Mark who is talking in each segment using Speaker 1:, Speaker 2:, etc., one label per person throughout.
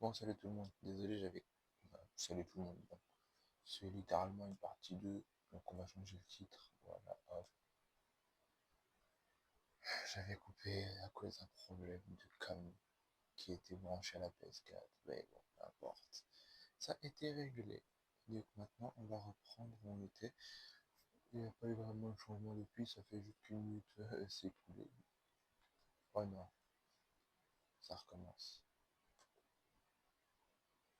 Speaker 1: Bon, salut tout le monde. Désolé, salut tout le monde. Bon, c'est littéralement une partie 2, donc on va changer le titre. Voilà, hop. J'avais coupé à cause d'un problème de cam qui était branché à la PS4. Mais bon, peu importe. Ça a été réglé. Donc maintenant, on va reprendre où on était. Il n'y a pas eu vraiment de changement depuis, ça fait juste qu'une minute c'est écoulée. Oh non, ça recommence.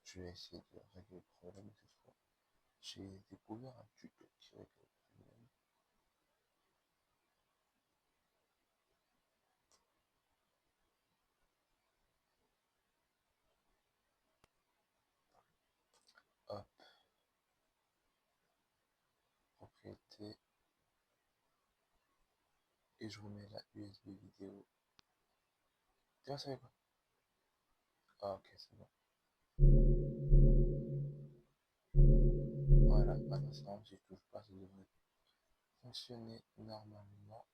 Speaker 1: Je vais essayer de régler le problème cette fois. J'ai découvert un tuto qui règle le problème. Hop, propriété, et je remets la USB vidéo. Tu vois, ça fait quoi? Ah, ok, c'est bon. Voilà, maintenant, si je touche pas, ça devrait fonctionner normalement.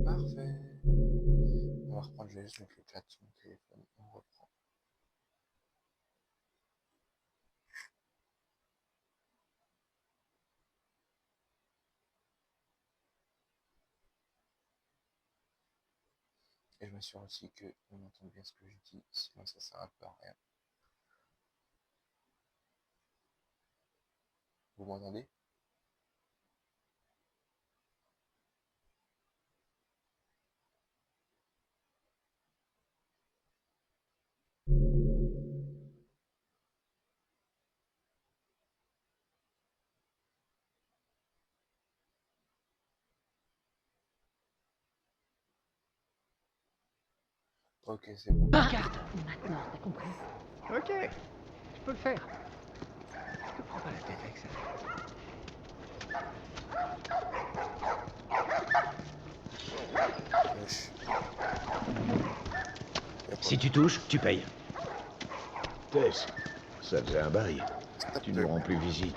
Speaker 1: Parfait. On va reprendre, je vais juste mettre le chat sur mon téléphone. On reprend. Et je m'assure aussi qu'on entend bien ce que je dis, sinon ça sert un peu à rien. Vous m'entendez? Ok, c'est bon.
Speaker 2: Regarde. Maintenant, t'as compris.
Speaker 3: Ok, je peux le faire. Je te prends pas la tête avec ça.
Speaker 1: Wesh.
Speaker 3: Si tu touches, tu payes.
Speaker 4: Tess, ça faisait un bail.
Speaker 1: Stop
Speaker 4: Tu
Speaker 1: de...
Speaker 4: nous rends plus visite.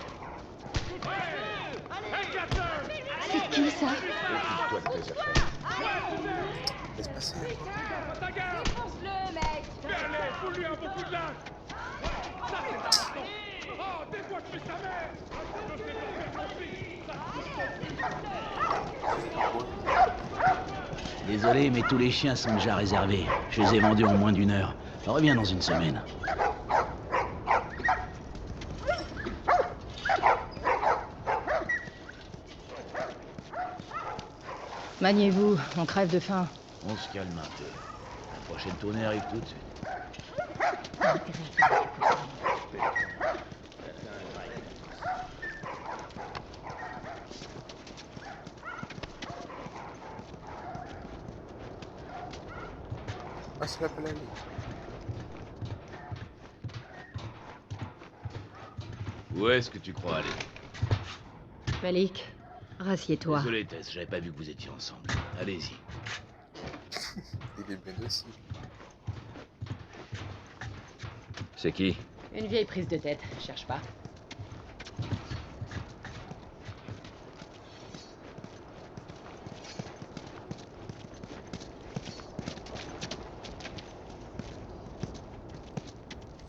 Speaker 2: C'est qui ça?
Speaker 4: Occupe-toi de tes affaires.
Speaker 1: Laisse passer.
Speaker 5: Défonce-le, mec!
Speaker 6: Allez, fous-lui un bon coup de latte! Ça, c'est important! Oh, des fois, je fais sa mère! Je sais pas faire mon fils!
Speaker 7: Désolé, mais tous les chiens sont déjà réservés. Je les ai vendus en moins d'une heure. Reviens dans une semaine.
Speaker 2: Maniez-vous, on crève de faim.
Speaker 7: On se calme un peu. La prochaine tournée arrive tout de suite.
Speaker 1: Ah, c'est la peine aller.
Speaker 7: Où est-ce que tu crois aller?
Speaker 2: Malik, rassieds-toi.
Speaker 7: Désolé, Tess, j'avais pas vu que vous étiez ensemble. Allez-y.
Speaker 1: Il est bien docile.
Speaker 7: C'est qui?
Speaker 2: Une vieille prise de tête, cherche pas.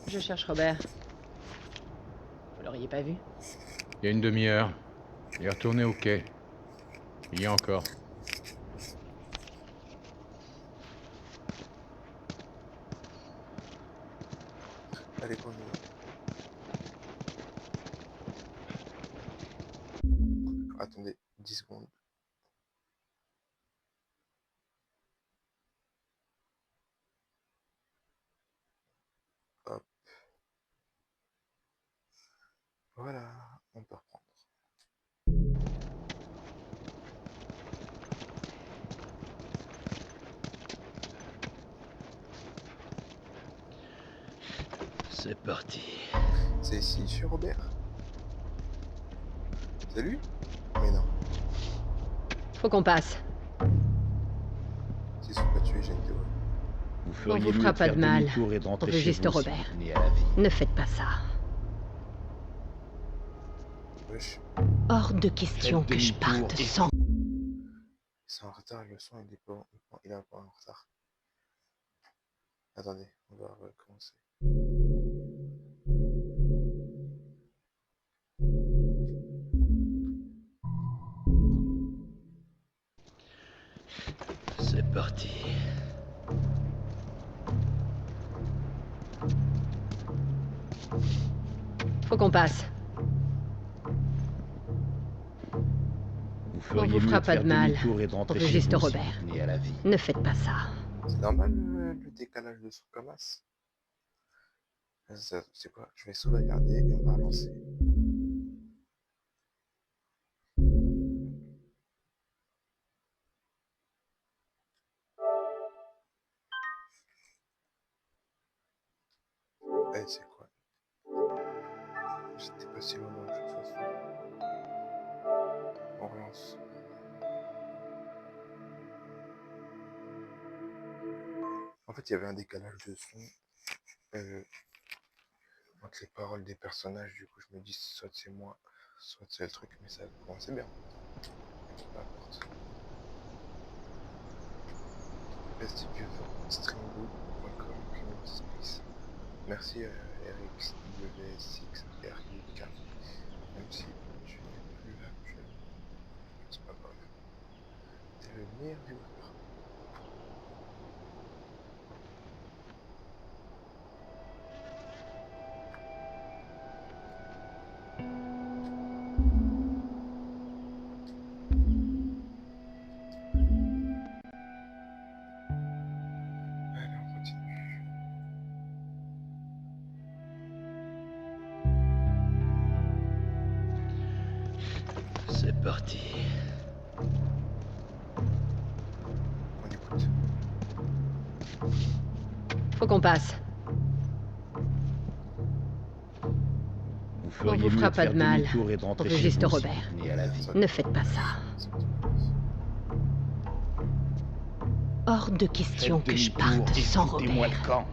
Speaker 2: Je cherche Robert. Vous l'auriez pas vu?
Speaker 3: Il y a une demi-heure. Il est retourné au quai. Il y a encore.
Speaker 1: Allez, on y va. Attendez, 10 secondes. Hop. Voilà, on peut reprendre.
Speaker 7: C'est parti.
Speaker 1: C'est ici, chez Robert? C'est lui? Mais non,
Speaker 2: Faut qu'on passe.
Speaker 1: c'est sûr pas tué, j'ai une théorie.
Speaker 4: Vous
Speaker 2: On
Speaker 4: feriez
Speaker 2: vous
Speaker 4: mieux
Speaker 2: fera
Speaker 4: de
Speaker 2: pas
Speaker 4: faire
Speaker 2: de mal.
Speaker 4: demi-tour et de
Speaker 2: On
Speaker 4: rentrer
Speaker 2: veut
Speaker 4: chez
Speaker 2: juste
Speaker 4: vous si
Speaker 2: Robert.
Speaker 4: vous tenez à la vie.
Speaker 2: Ne faites pas ça.
Speaker 1: Wesh,
Speaker 2: Hors de question
Speaker 4: Faites
Speaker 2: que je
Speaker 4: demi-tour
Speaker 2: parte
Speaker 4: et-
Speaker 2: sans...
Speaker 1: c'est en retard, le son il est pas, il est un peu en retard. Attendez, on va recommencer.
Speaker 7: C'est parti.
Speaker 2: Faut qu'on passe.
Speaker 7: Vous feriez
Speaker 2: vous
Speaker 7: mieux
Speaker 2: fera
Speaker 7: de
Speaker 2: pas
Speaker 7: faire
Speaker 2: de mal.
Speaker 7: demi-tour et de rentrer
Speaker 2: On veut
Speaker 7: chez
Speaker 2: juste
Speaker 7: vous si
Speaker 2: Robert.
Speaker 7: vous tenez à la vie.
Speaker 2: Ne faites pas ça.
Speaker 1: C'est normal le décalage de son Camas. C'est quoi? Je vais sauvegarder et on va lancer. Eh, c'est quoi? C'était pas si loin de toute façon. On relance. En fait, il y avait un décalage de son entre les paroles des personnages. Du coup, je me dis soit c'est moi, soit c'est le truc, mais ça commençait bien. Mais peu importe. Streamboot.com Space. Merci RXW6 RUK. Même si je n'ai plus là, c'est pas grave. C'est le meilleur viewer. Allez, on continue.
Speaker 7: C'est parti.
Speaker 1: On écoute.
Speaker 2: Faut qu'on passe.
Speaker 7: Vous feriez
Speaker 2: vous
Speaker 7: mieux
Speaker 2: fera
Speaker 7: de
Speaker 2: pas
Speaker 7: faire
Speaker 2: de mal.
Speaker 7: demi-tour et de
Speaker 2: On
Speaker 7: rentrer
Speaker 2: veut
Speaker 7: chez
Speaker 2: juste
Speaker 7: vous si
Speaker 2: Robert.
Speaker 7: vous tenez à la vie.
Speaker 2: Ne faites pas ça. Hors de question
Speaker 7: Faites
Speaker 2: que je
Speaker 7: demi-tour
Speaker 2: parte
Speaker 7: et
Speaker 2: sans
Speaker 7: foutez-moi
Speaker 2: Robert.
Speaker 7: le camp.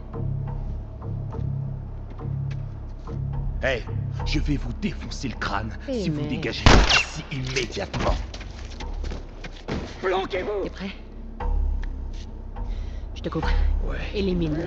Speaker 7: Hey, je vais vous défoncer le crâne
Speaker 2: Eh
Speaker 7: si vous
Speaker 2: merde.
Speaker 7: dégagez d'ici immédiatement. Planquez-vous!
Speaker 2: T'es prêt? Je te couvre.
Speaker 7: Ouais.
Speaker 2: Élimine-le.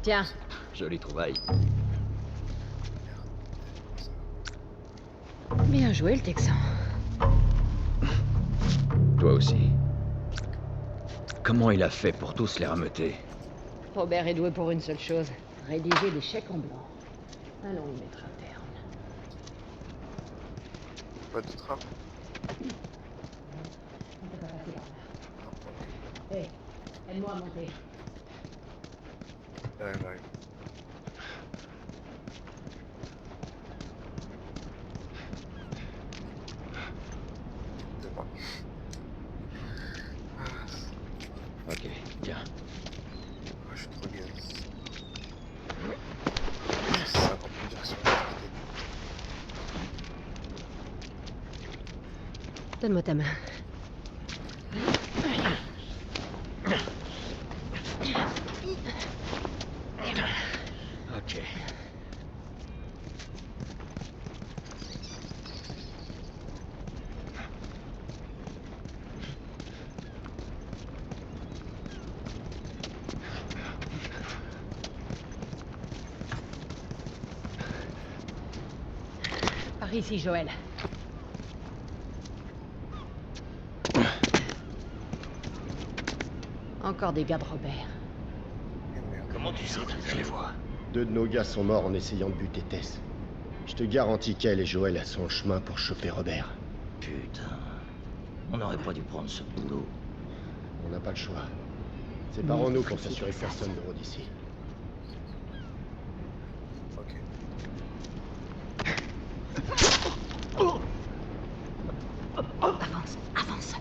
Speaker 2: Tiens,
Speaker 7: Jolie trouvaille.
Speaker 2: bien joué le Texan.
Speaker 7: Toi aussi. Comment il a fait pour tous les rameuter?
Speaker 2: Robert est doué pour une seule chose. Rédiger des chèques en blanc. Allons y mettre un terme.
Speaker 1: Pas de trappe.
Speaker 2: On peut pas passer par là. Hé, aide-moi à monter.
Speaker 1: J'arrive. C'est bon.
Speaker 7: Ok, bien.
Speaker 1: Je suis trop gaz. C'est 50 plus dur que sur la partie.
Speaker 2: Donne-moi ta main.
Speaker 7: Ok.
Speaker 2: Par ici, Joël. Encore des gars de Robert.
Speaker 1: Et merde.
Speaker 7: Comment tu sais toutes les voix?
Speaker 8: 2 de nos gars sont morts en essayant de buter Tess. Je te garantis qu'elle et Joël sont en chemin pour choper Robert.
Speaker 7: Putain. On n'aurait pas dû prendre ce boulot.
Speaker 8: On n'a pas le choix. Séparons-nous pour s'assurer que personne ne rôde ici.
Speaker 1: Ok.
Speaker 2: Avance, avance.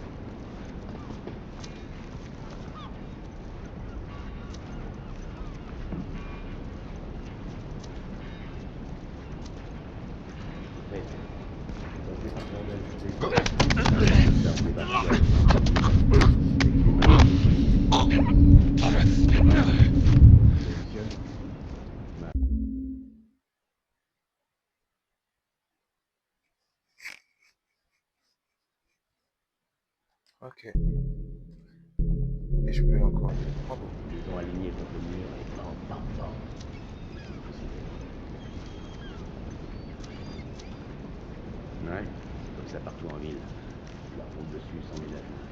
Speaker 1: Ok. Et je peux encore. Bravo.
Speaker 7: Ils ont aligné contre le mur et bam, bam, bam. Ouais, c'est comme ça partout en ville. Tu leur roule dessus sans ménagement.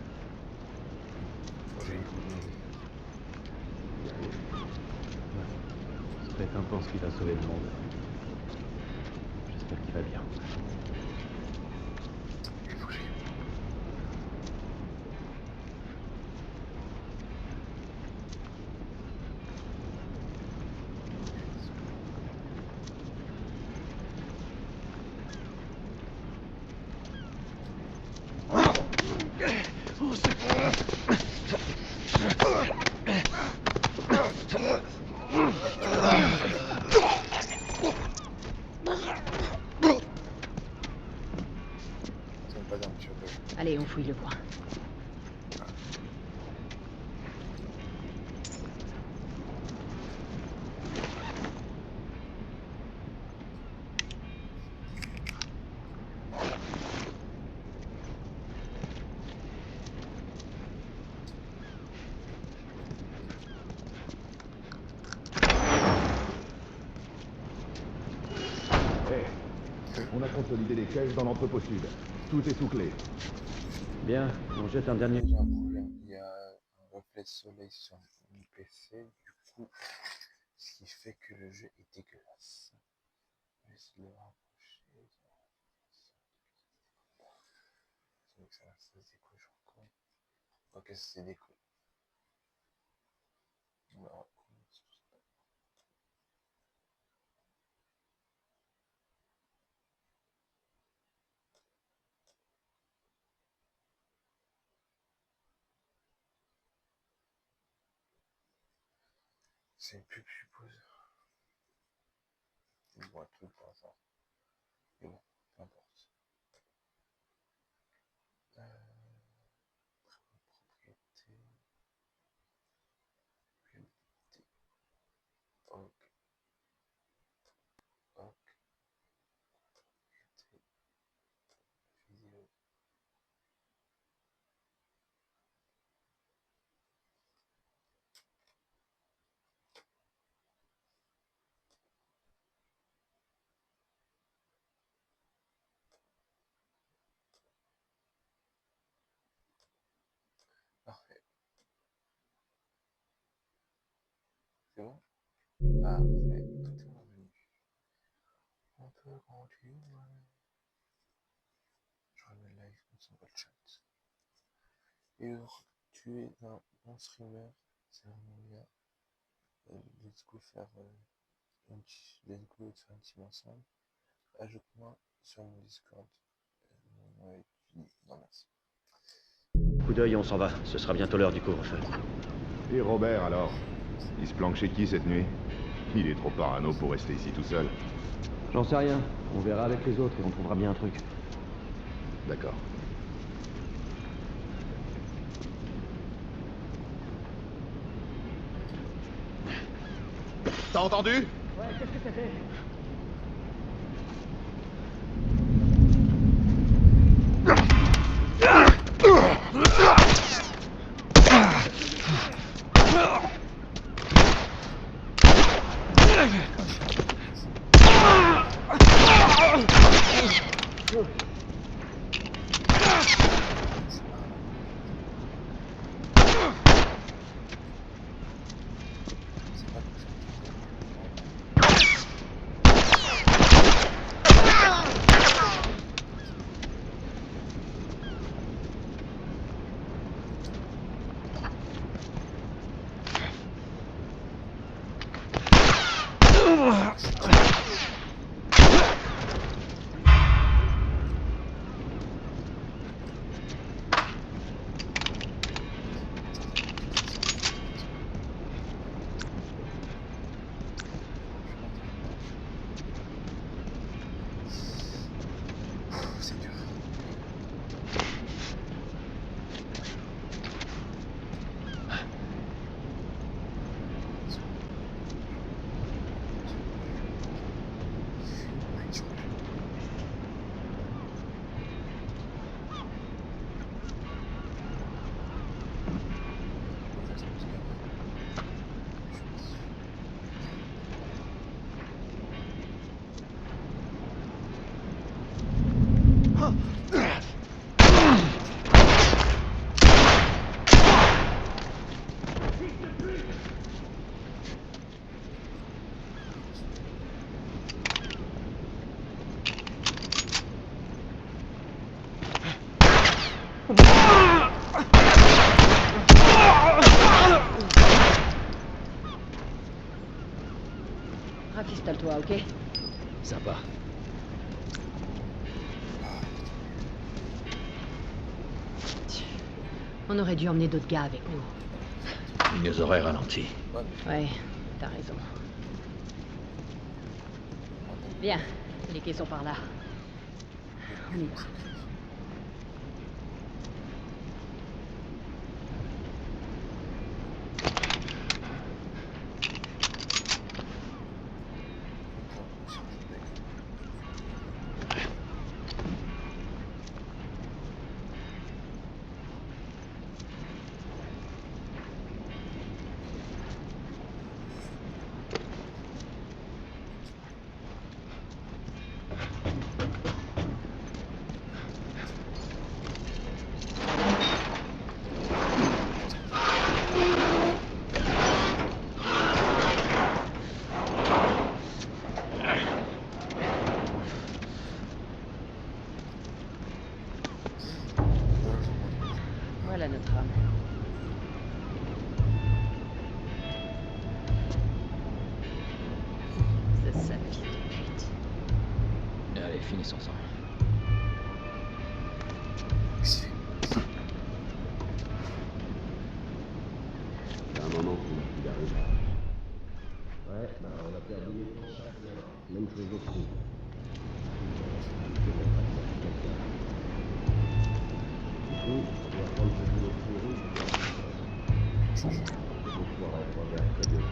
Speaker 7: C'est peut-être intense qui va sauver le monde. J'espère qu'il va bien.
Speaker 1: Il faut que j'aille. C'est même pas dingue, tu vois.
Speaker 2: Allez, on fouille le coin.
Speaker 4: On a consolidé les caisses dans l'entrepôt sud. Tout est sous clé.
Speaker 7: Bien, on jette un dernier.
Speaker 1: J'ai un problème. Il y a un reflet de soleil sur mon PC, du coup, ce qui fait que le jeu est dégueulasse. Je vais essayer de le rapprocher. C'est que ça se découche encore. Ok, c'est découle. On va reprendre tout ça. C'est une pub, je suppose. Ils vont un truc pour l'instant. Mais bon, peu importe. Propriété. Publicité. Ok. Ok. Propriété. Vidéo. Parfait. C'est bon? Parfait. Tout est revenu. On peut continuer. Je remets le live comme ça on voit le chat. Et alors, tu es un bon streamer. C'est vraiment bien. Let's go faire let's go faire un team ensemble. Ajoute-moi sur mon Discord. Ouais, non merci.
Speaker 7: Coup d'œil, on s'en va. Ce sera bientôt l'heure du couvre-feu.
Speaker 4: Et Robert, alors? Il se planque chez qui cette nuit? Il est trop parano pour rester ici tout seul.
Speaker 7: J'en sais rien. On verra avec les autres et on trouvera bien un truc.
Speaker 4: D'accord. T'as entendu?
Speaker 2: Ouais, qu'est-ce que c'était?
Speaker 1: C'est dur.
Speaker 2: Rafistole-toi, ok?
Speaker 7: Sympa.
Speaker 2: On aurait dû emmener d'autres gars avec nous.
Speaker 7: Ils nous auraient ralenti.
Speaker 2: Ouais, t'as raison. Bien, les quais sont par là. On y va. Voilà notre âme. Ce sale fils de pute.
Speaker 7: Allez, finissons-en. C'est un moment qu'on a plus d'arriver.
Speaker 8: Ouais, bah on a perdu les temps chaque heure. Même chose au trou. Du coup, on va prendre ce boulot pourri. On pourra être Robert près de l'autre.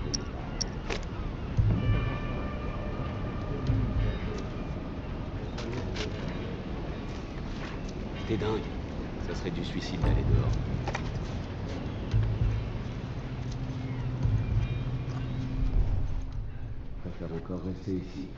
Speaker 7: T'es dingue. Ça serait du suicide d'aller dehors.
Speaker 8: Je préfère encore rester ici.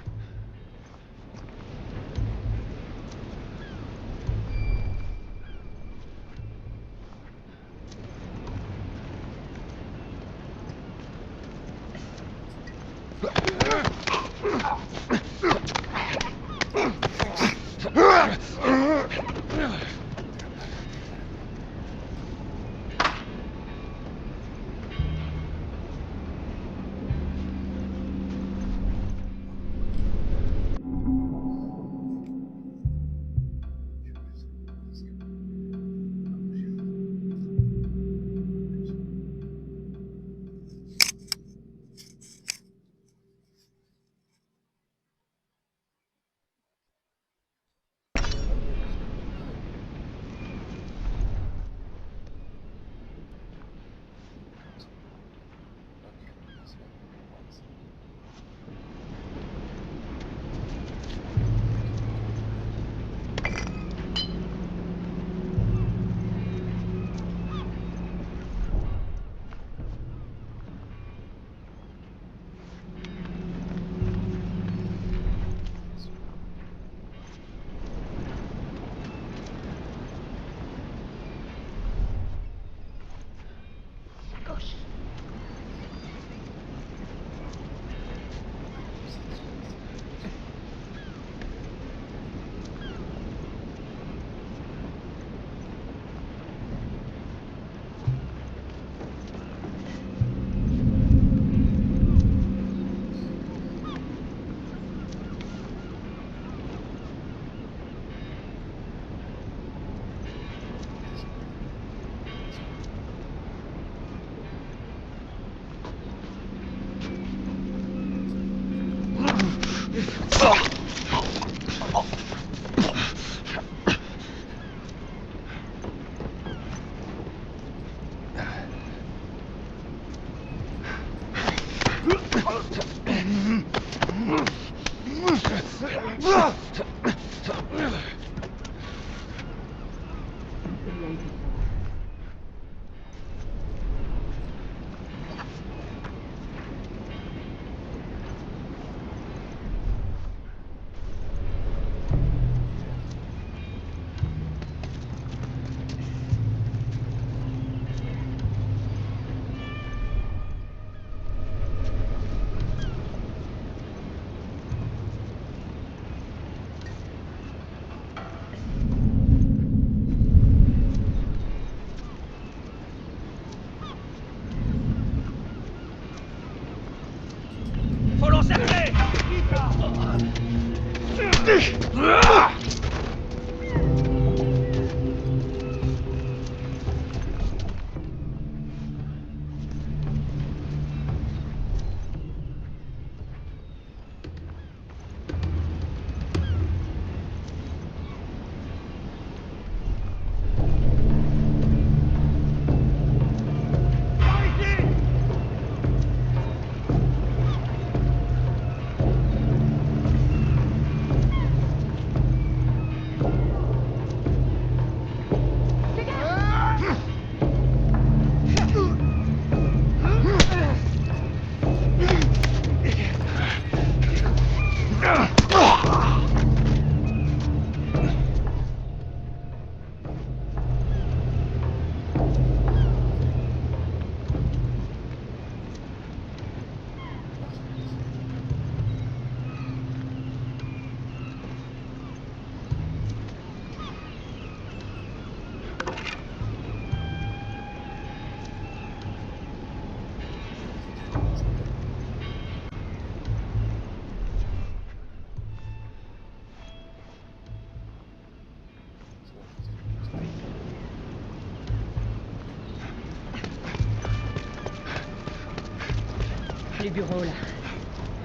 Speaker 2: Les bureaux, là.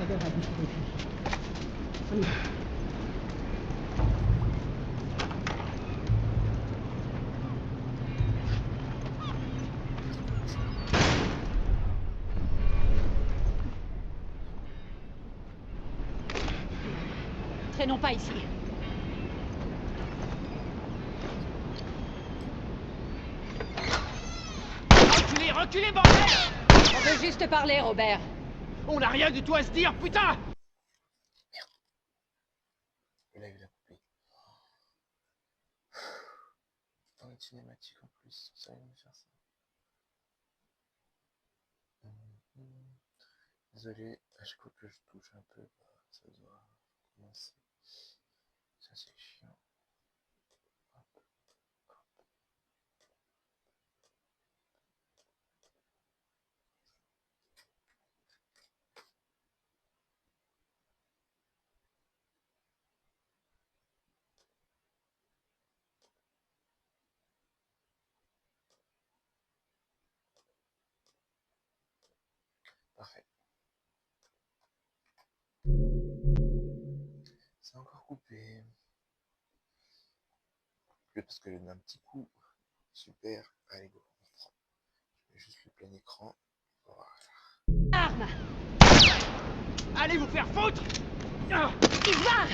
Speaker 2: Robert a dit qu'il était. On y va. Traînons pas ici.
Speaker 6: Reculez, reculez, bordel!
Speaker 2: On veut juste parler, Robert.
Speaker 6: On n'a rien du tout à se dire, putain!
Speaker 1: Le live l'a coupé. Dans une cinématique en plus, ça allait me faire ça. Désolé, à chaque fois que je touche un peu, ça doit commencer. Ça c'est chiant. Hop, hop. Parfait. C'est encore coupé. Parce que j'ai donné un petit coup. Super. Allez, go, on reprend. Je mets juste le plein écran. Voilà.
Speaker 2: Arme!
Speaker 6: Allez vous faire foutre! Ah,
Speaker 2: Ivar!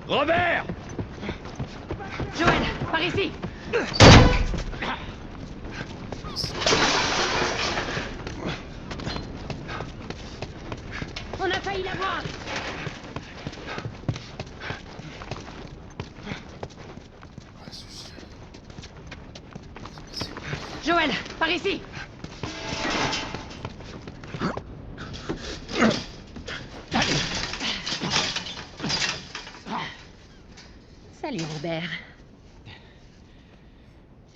Speaker 6: Robert!
Speaker 2: Joël, par ici! On a failli l'avoir!
Speaker 1: Ah, c'est
Speaker 2: Joël, par ici! Salut, Robert.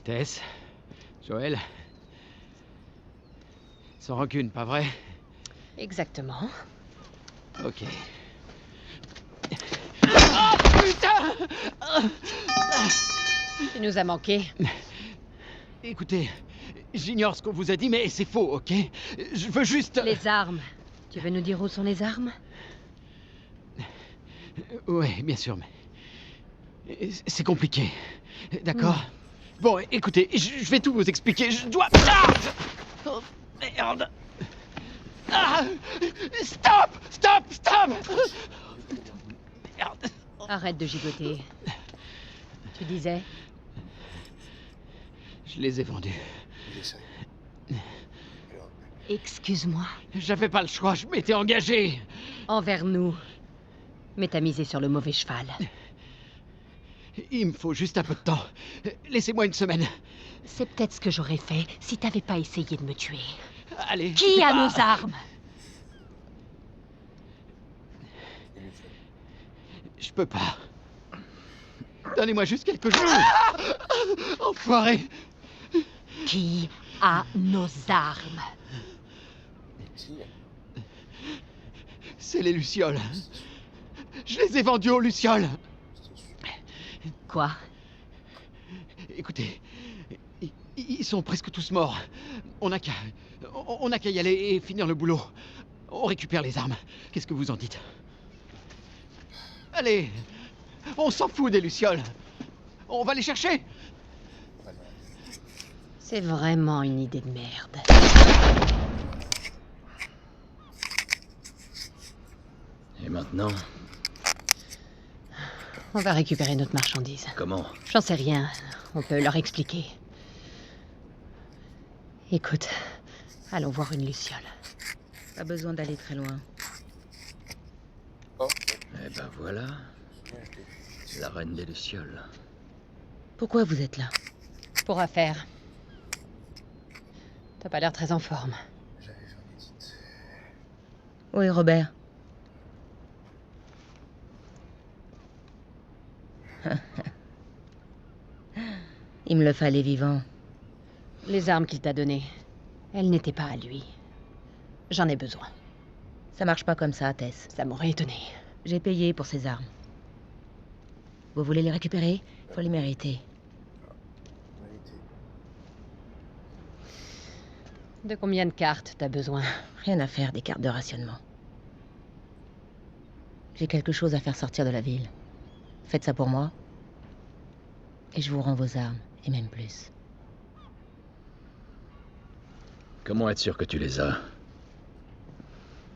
Speaker 7: Tess, Joël. Sans rancune, pas vrai?
Speaker 2: Exactement.
Speaker 7: Ok.
Speaker 2: Tu nous as manqué.
Speaker 7: Écoutez, j'ignore ce qu'on vous a dit, mais c'est faux, ok? Je veux juste...
Speaker 2: Les armes. Tu veux nous dire où sont les armes?
Speaker 7: Ouais, bien sûr, mais... C'est compliqué. D'accord? Bon, écoutez, je vais tout vous expliquer. Je dois... Ah! Oh, merde! Ah! Stop! Stop! Stop! Merde!
Speaker 2: Arrête de gigoter. Tu disais?
Speaker 7: Je les ai vendus.
Speaker 1: Il est sérieux. Alors,
Speaker 2: Excuse-moi.
Speaker 7: J'avais pas le choix, je m'étais engagé.
Speaker 2: Envers nous. Mais t'as misé sur le mauvais cheval.
Speaker 7: Il me faut juste un peu de temps. Laissez-moi une semaine.
Speaker 2: C'est peut-être ce que j'aurais fait si t'avais pas essayé de me tuer.
Speaker 7: Allez.
Speaker 2: Qui a nos armes?
Speaker 1: il est fait.
Speaker 7: Je peux pas. Donnez-moi juste quelques jours. Ah! Enfoiré.
Speaker 2: Qui a nos armes?
Speaker 1: Qui?
Speaker 7: C'est les Lucioles. Je les ai vendus aux Lucioles.
Speaker 2: Quoi?
Speaker 7: Écoutez, ils sont presque tous morts. On n'a qu'à y aller et finir le boulot. On récupère les armes. Qu'est-ce que vous en dites? Allez, on s'en fout des Lucioles. On va les chercher.
Speaker 2: C'est vraiment une idée de merde.
Speaker 9: Et maintenant,
Speaker 2: On va récupérer notre marchandise.
Speaker 9: comment?
Speaker 2: J'en sais rien. On peut leur expliquer. Écoute, allons voir une Luciole.
Speaker 10: Pas besoin d'aller très loin.
Speaker 1: Oh,
Speaker 9: Eh ben voilà, la reine des Lucioles.
Speaker 10: Pourquoi vous êtes là?
Speaker 2: Pour affaire. T'as pas l'air très en forme.
Speaker 1: j'avais fait une édite.
Speaker 10: Où est Robert? Il me le fallait vivant.
Speaker 2: Les armes qu'il t'a données, elles n'étaient pas à lui. J'en ai besoin.
Speaker 10: Ça marche pas comme ça, Tess.
Speaker 2: Ça m'aurait étonné.
Speaker 10: J'ai payé pour ces armes. Vous voulez les récupérer? Faut les mériter.
Speaker 1: Vérité.
Speaker 2: De combien de cartes t'as besoin?
Speaker 10: Rien à faire des cartes de rationnement. J'ai quelque chose à faire sortir de la ville. Faites ça pour moi. Et je vous rends vos armes, et même plus.
Speaker 9: Comment être sûr que tu les as?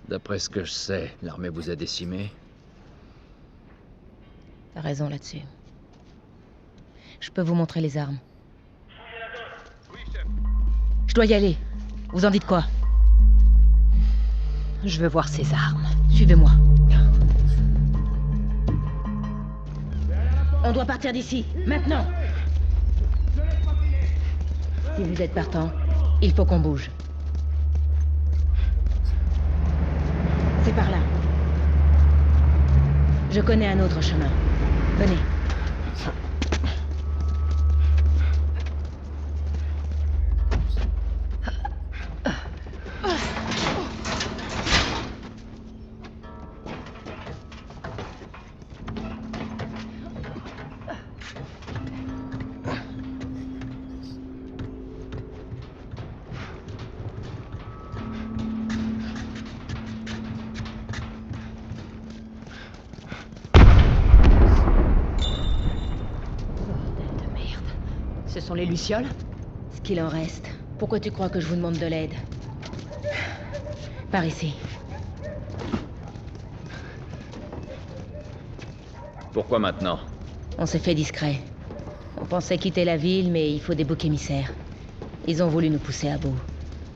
Speaker 9: D'après ce que je sais, l'armée vous a décimé.
Speaker 10: T'as raison là-dessus. Je peux vous montrer les armes. Je dois y aller. Vous en dites quoi?
Speaker 2: Je veux voir ces armes.
Speaker 10: Suivez-moi. On doit partir d'ici, maintenant. Si vous êtes partant, il faut qu'on bouge. C'est par là. Je connais un autre chemin. Venez.
Speaker 2: Bordel de merde. Ce sont les Lucioles?
Speaker 10: Ce qu'il en reste. Pourquoi tu crois que je vous demande de l'aide? Par ici.
Speaker 9: Pourquoi maintenant?
Speaker 10: On s'est fait discret. On pensait quitter la ville, mais il faut des boucs émissaires. Ils ont voulu nous pousser à bout.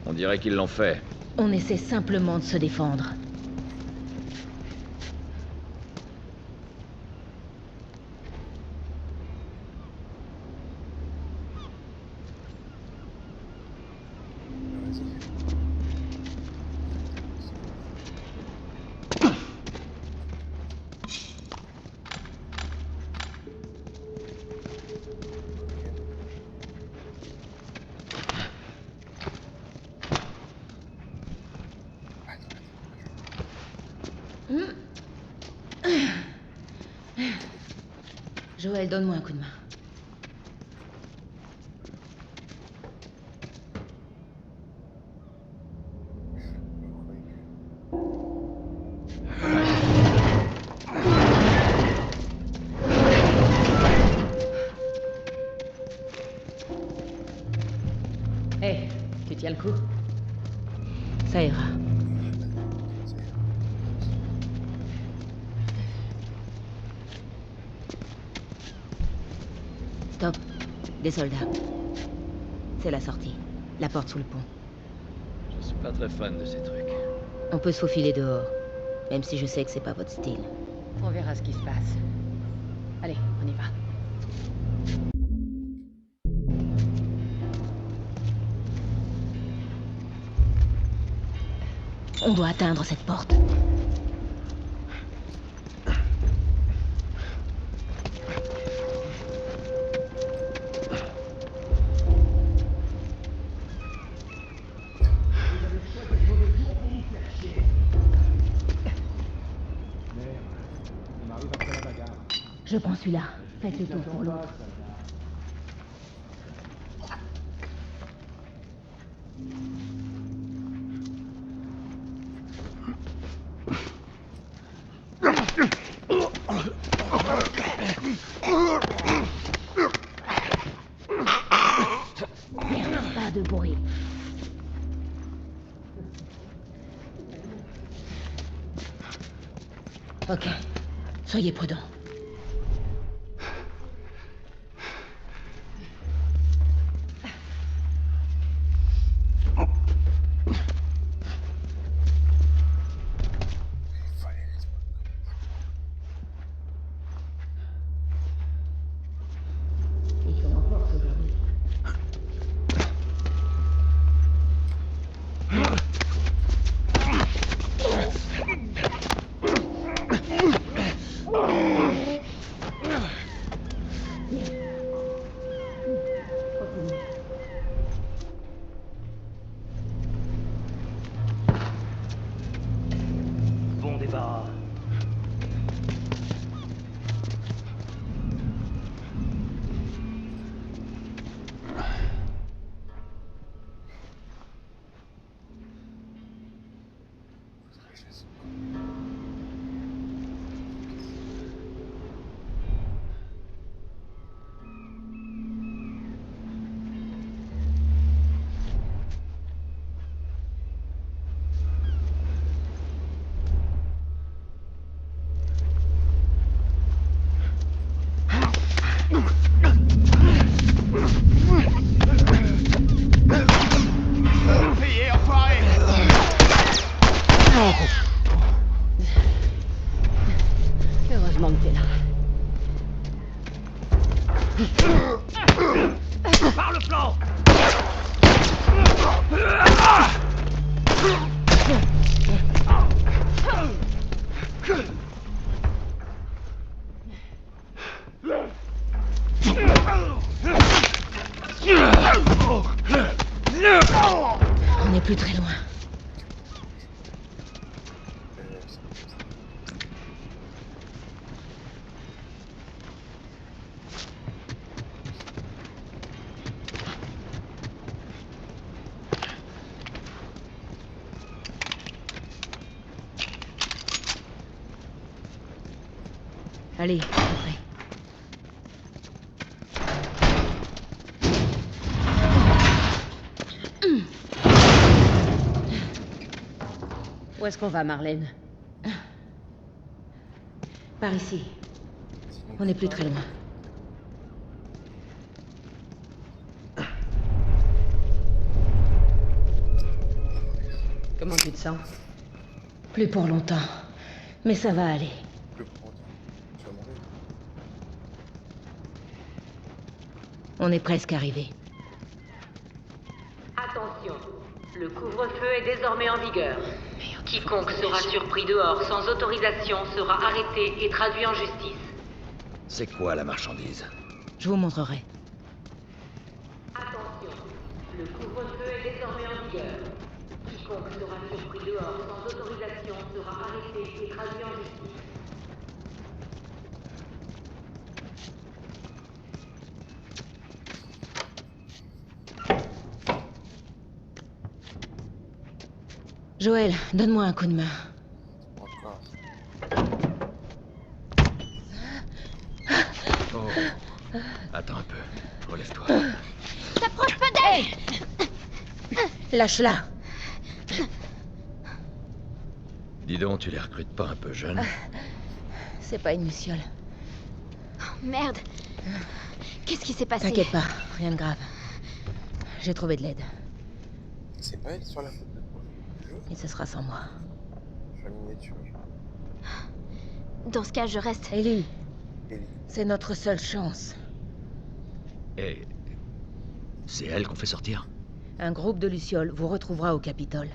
Speaker 9: On dirait qu'ils l'ont fait.
Speaker 10: On essaie simplement de se défendre. Joël, donne-moi un coup de main.
Speaker 2: Hé, tu tiens le coup?
Speaker 10: Ça ira. Stop. Des soldats. C'est la sortie. La porte sous le pont.
Speaker 9: Je suis pas très fan de ces trucs.
Speaker 10: On peut se faufiler dehors. Même si je sais que c'est pas votre style.
Speaker 2: On verra ce qui se passe. Allez, on y va.
Speaker 10: On doit atteindre cette porte. Je prends celui-là. Faites le tour pour l'autre. Pas de bruit. Ok. Soyez prudents. Ils sont en force aujourd'hui.
Speaker 11: Bon débarras.
Speaker 7: Payez, enfoiré!
Speaker 2: Heureusement que t'es là.
Speaker 11: Par le flanc!
Speaker 10: On n'est plus très loin. Allez, entrez.
Speaker 2: Où est-ce qu'on va, Marlène?
Speaker 10: Par ici. On n'est plus très loin.
Speaker 2: Comment tu te sens?
Speaker 10: Plus pour longtemps. Mais ça va aller.
Speaker 1: Plus pour autant. Tu vas mourir.
Speaker 10: On est presque arrivé.
Speaker 12: Attention, le couvre-feu est désormais en vigueur. Quiconque sera surpris dehors sans autorisation sera arrêté et traduit en justice.
Speaker 9: C'est quoi la marchandise?
Speaker 10: Je vous montrerai.
Speaker 12: Attention, le couvre-feu est désormais en vigueur. Quiconque sera surpris dehors sans autorisation sera arrêté et traduit en justice.
Speaker 10: Joël, donne-moi un coup de main.
Speaker 1: Encore.
Speaker 9: Oh. Attends un peu. Relève-toi.
Speaker 5: T'approches pas d'elle!
Speaker 10: Lâche-la.
Speaker 9: Dis donc, tu les recrutes pas un peu jeunes?
Speaker 10: C'est pas une luciole.
Speaker 5: Oh, merde. Qu'est-ce qui s'est passé?
Speaker 10: T'inquiète pas, rien de grave. J'ai trouvé de l'aide.
Speaker 1: C'est pas elle sur la photo de jeu?
Speaker 10: Et ce sera sans moi.
Speaker 1: Je vais miniature.
Speaker 5: Dans ce cas, je reste.
Speaker 10: Ellie,
Speaker 1: Ellie.
Speaker 10: c'est notre seule chance.
Speaker 9: Et... c'est elle qu'on fait sortir?
Speaker 10: Un groupe de lucioles vous retrouvera au Capitole.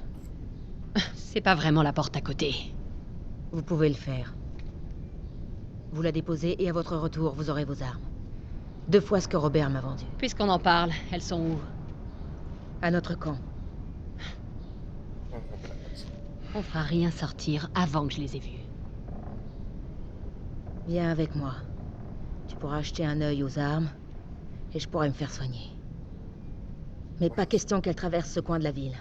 Speaker 2: C'est pas vraiment la porte à côté.
Speaker 10: Vous pouvez le faire. Vous la déposez et à votre retour, vous aurez vos armes. 2 fois ce que Robert m'a vendu.
Speaker 2: Puisqu'on en parle, elles sont où?
Speaker 10: À notre camp.
Speaker 2: On fera rien sortir avant que je les ai vues.
Speaker 10: Viens avec moi. pourra acheter un œil aux armes, et je pourrai me faire soigner. Mais pas question qu'elle traverse ce coin de la ville.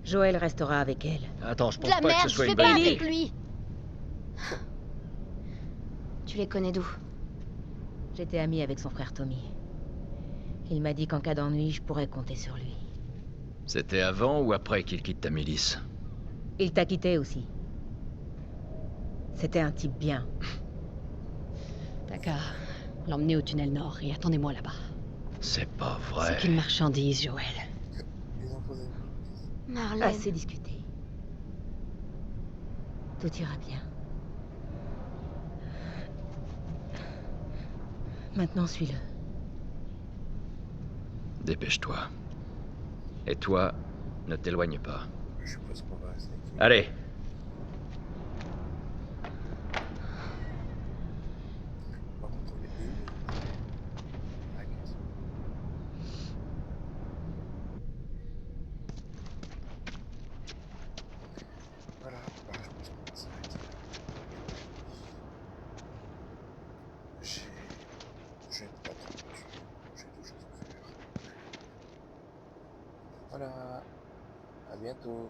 Speaker 10: Joël restera avec elle.
Speaker 9: Attends, je
Speaker 5: De
Speaker 9: pense
Speaker 5: la
Speaker 9: pas que
Speaker 5: merde,
Speaker 9: ce
Speaker 5: je
Speaker 9: soit
Speaker 5: fais
Speaker 9: une
Speaker 5: pas
Speaker 9: bonne idée.
Speaker 5: avec lui. Tu les connais d'où?
Speaker 10: J'étais amie avec son frère Tommy. Il m'a dit qu'en cas d'ennui, je pourrais compter sur lui.
Speaker 9: C'était avant ou après qu'il quitte ta milice?
Speaker 10: Il t'a quitté aussi. C'était un type bien.
Speaker 2: T'as qu'à l'emmener au tunnel nord et attendez-moi là-bas.
Speaker 9: C'est pas
Speaker 2: C'est
Speaker 9: vrai.
Speaker 2: qu'une marchandise, Joël.
Speaker 5: Marlène.
Speaker 10: Assez discuté. Tout ira bien. Maintenant, suis-le.
Speaker 9: Dépêche-toi. Et toi, ne t'éloigne pas.
Speaker 1: Je suppose qu'on va rester ici.
Speaker 9: Allez.
Speaker 1: Par contre, on est où? La question. Voilà, bah, je pense qu'on va s'arrêter là. J'ai pas trop de temps, j'ai d'autres choses à faire. Voilà, à bientôt.